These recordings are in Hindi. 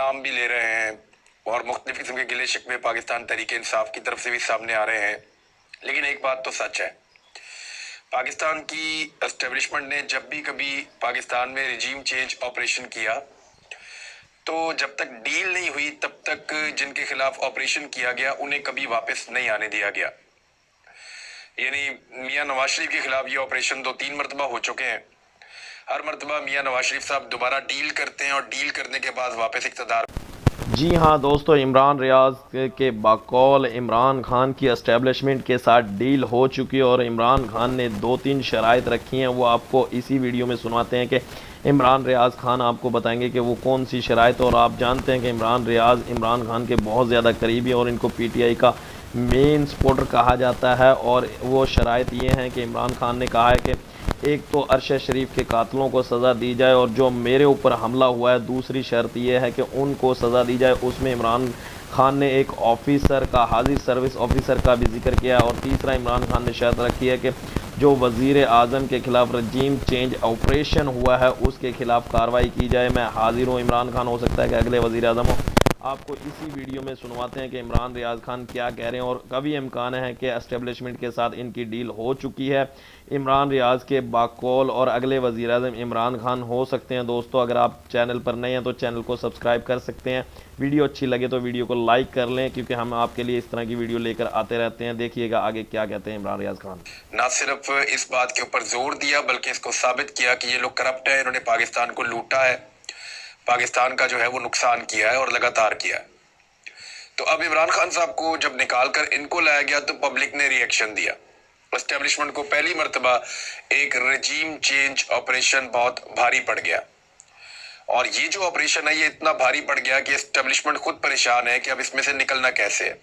नाम भी ले रहे हैं और मुख्तलिफ किस्म के गिले शिकवे पाकिस्तान तहरीक इंसाफ की तरफ से भी सामने आ रहे हैं। लेकिन एक बात तो सच है, पाकिस्तान की एस्टेब्लिशमेंट ने जब भी कभी पाकिस्तान में रिजीम चेंज ऑपरेशन किया तो जब तक डील नहीं हुई तब तक जिनके खिलाफ ऑपरेशन किया गया उन्हें कभी वापस नहीं आने दिया गया। यानी मियां नवाज शरीफ के खिलाफ ये ऑपरेशन 2-3 मरतबा हो चुके हैं। हर मरतबा मियां नवाज शरीफ साहब दोबारा डील करते हैं और डील करने के बाद वापस इक़्तिदार। जी हाँ दोस्तों, इमरान रियाज के बकौल इमरान खान की एस्टेब्लिशमेंट के साथ डील हो चुकी है और इमरान खान ने 2-3 शराइत रखी हैं। वो आपको इसी वीडियो में सुनाते हैं कि इमरान रियाज खान आपको बताएंगे कि वो कौन सी शराइत। और आप जानते हैं कि इमरान रियाज इमरान खान के बहुत ज़्यादा करीबी और इनको पीटीआई का मेन सपोर्टर कहा जाता है। और वो शराइत ये हैं कि इमरान खान ने कहा है कि एक तो अरशद शरीफ के कातलों को सज़ा दी जाए और जो मेरे ऊपर हमला हुआ है दूसरी शर्त यह है कि उनको सज़ा दी जाए। उसमें इमरान खान ने एक ऑफिसर का, हाजिर सर्विस ऑफिसर का भी जिक्र किया। और तीसरा इमरान खान ने शर्त रखी है कि जो वज़ीर आज़म के ख़िलाफ़ रजीम चेंज ऑपरेशन हुआ है उसके ख़िलाफ़ कार्रवाई की जाए। मैं हाजिर हूँ, इमरान खान हो सकता है कि अगले वज़ीर आज़म हो। आपको इसी वीडियो में सुनवाते हैं कि इमरान रियाज खान क्या कह रहे हैं और कभी इम्कान है कि एस्टेब्लिशमेंट के साथ इनकी डील हो चुकी है। इमरान रियाज के बाकौल और अगले वज़ीर आज़म इमरान खान हो सकते हैं। दोस्तों, अगर आप चैनल पर नए हैं तो चैनल को सब्सक्राइब कर सकते हैं। वीडियो अच्छी लगे तो वीडियो को लाइक कर लें, क्योंकि हम आपके लिए इस तरह की वीडियो लेकर आते रहते हैं। देखिएगा आगे क्या कहते हैं इमरान रियाज खान। ना सिर्फ इस बात के ऊपर जोर दिया बल्कि इसको साबित किया कि ये लोग करप्ट है, इन्होंने पाकिस्तान को लूटा है, पाकिस्तान का जो है वो नुकसान किया है और लगातार किया है। तो अब इमरान खान साहब को जब निकाल कर इनको लाया गया तो पब्लिक ने रिएक्शन दिया। एस्टेब्लिशमेंट को पहली मर्तबा एक रजीम चेंज ऑपरेशन बहुत भारी पड़ गया। और ये जो ऑपरेशन है ये इतना भारी पड़ गया कि एस्टेब्लिशमेंट खुद परेशान है कि अब इसमें से निकलना कैसे है।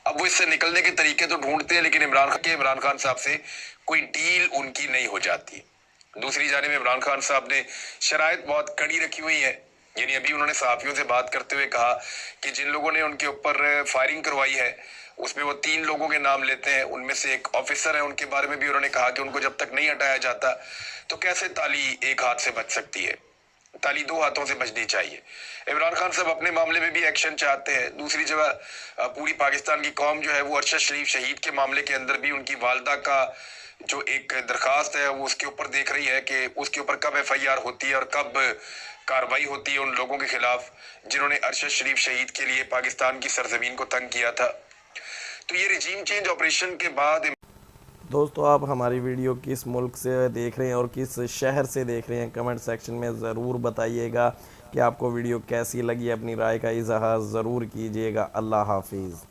अब वो इससे निकलने के तरीके तो ढूंढते हैं, लेकिन इमरान खान साहब से कोई डील उनकी नहीं हो जाती। दूसरी जानिब इमरान खान साहब ने शराइत बहुत कड़ी रखी हुई है। यानी अभी उन्होंने सहाफियों से बात करते हुए कहा कि जिन लोगों ने उनके ऊपर फायरिंग करवाई है उसमें वो 3 लोगों के नाम लेते हैं, उनमें से एक ऑफिसर है, उनके बारे में भी उन्होंने कहा कि उनको जब तक नहीं हटाया जाता तो कैसे ताली एक हाथ से बच सकती है, ताली 2 हाथों से बचनी चाहिए। इमरान खान साहब अपने मामले में भी एक्शन चाहते हैं। दूसरी जगह पूरी पाकिस्तान की कौम जो है वो अरशद शरीफ शहीद के मामले के अंदर भी उनकी वालदा का जो एक दरखास्त है वो उसके ऊपर देख रही है कि उसके ऊपर कब FIR होती है और कब कार्रवाई होती है उन लोगों के खिलाफ जिन्होंने अरशद शरीफ शहीद के लिए पाकिस्तान की सरजमीन को तंग किया था। तो ये रिजीम चेंज ऑपरेशन के बाद। दोस्तों, आप हमारी वीडियो किस मुल्क से देख रहे हैं और किस शहर से देख रहे हैं, कमेंट सेक्शन में ज़रूर बताइएगा कि आपको वीडियो कैसी लगी। अपनी राय का इजहार ज़रूर कीजिएगा। अल्लाह हाफिज़।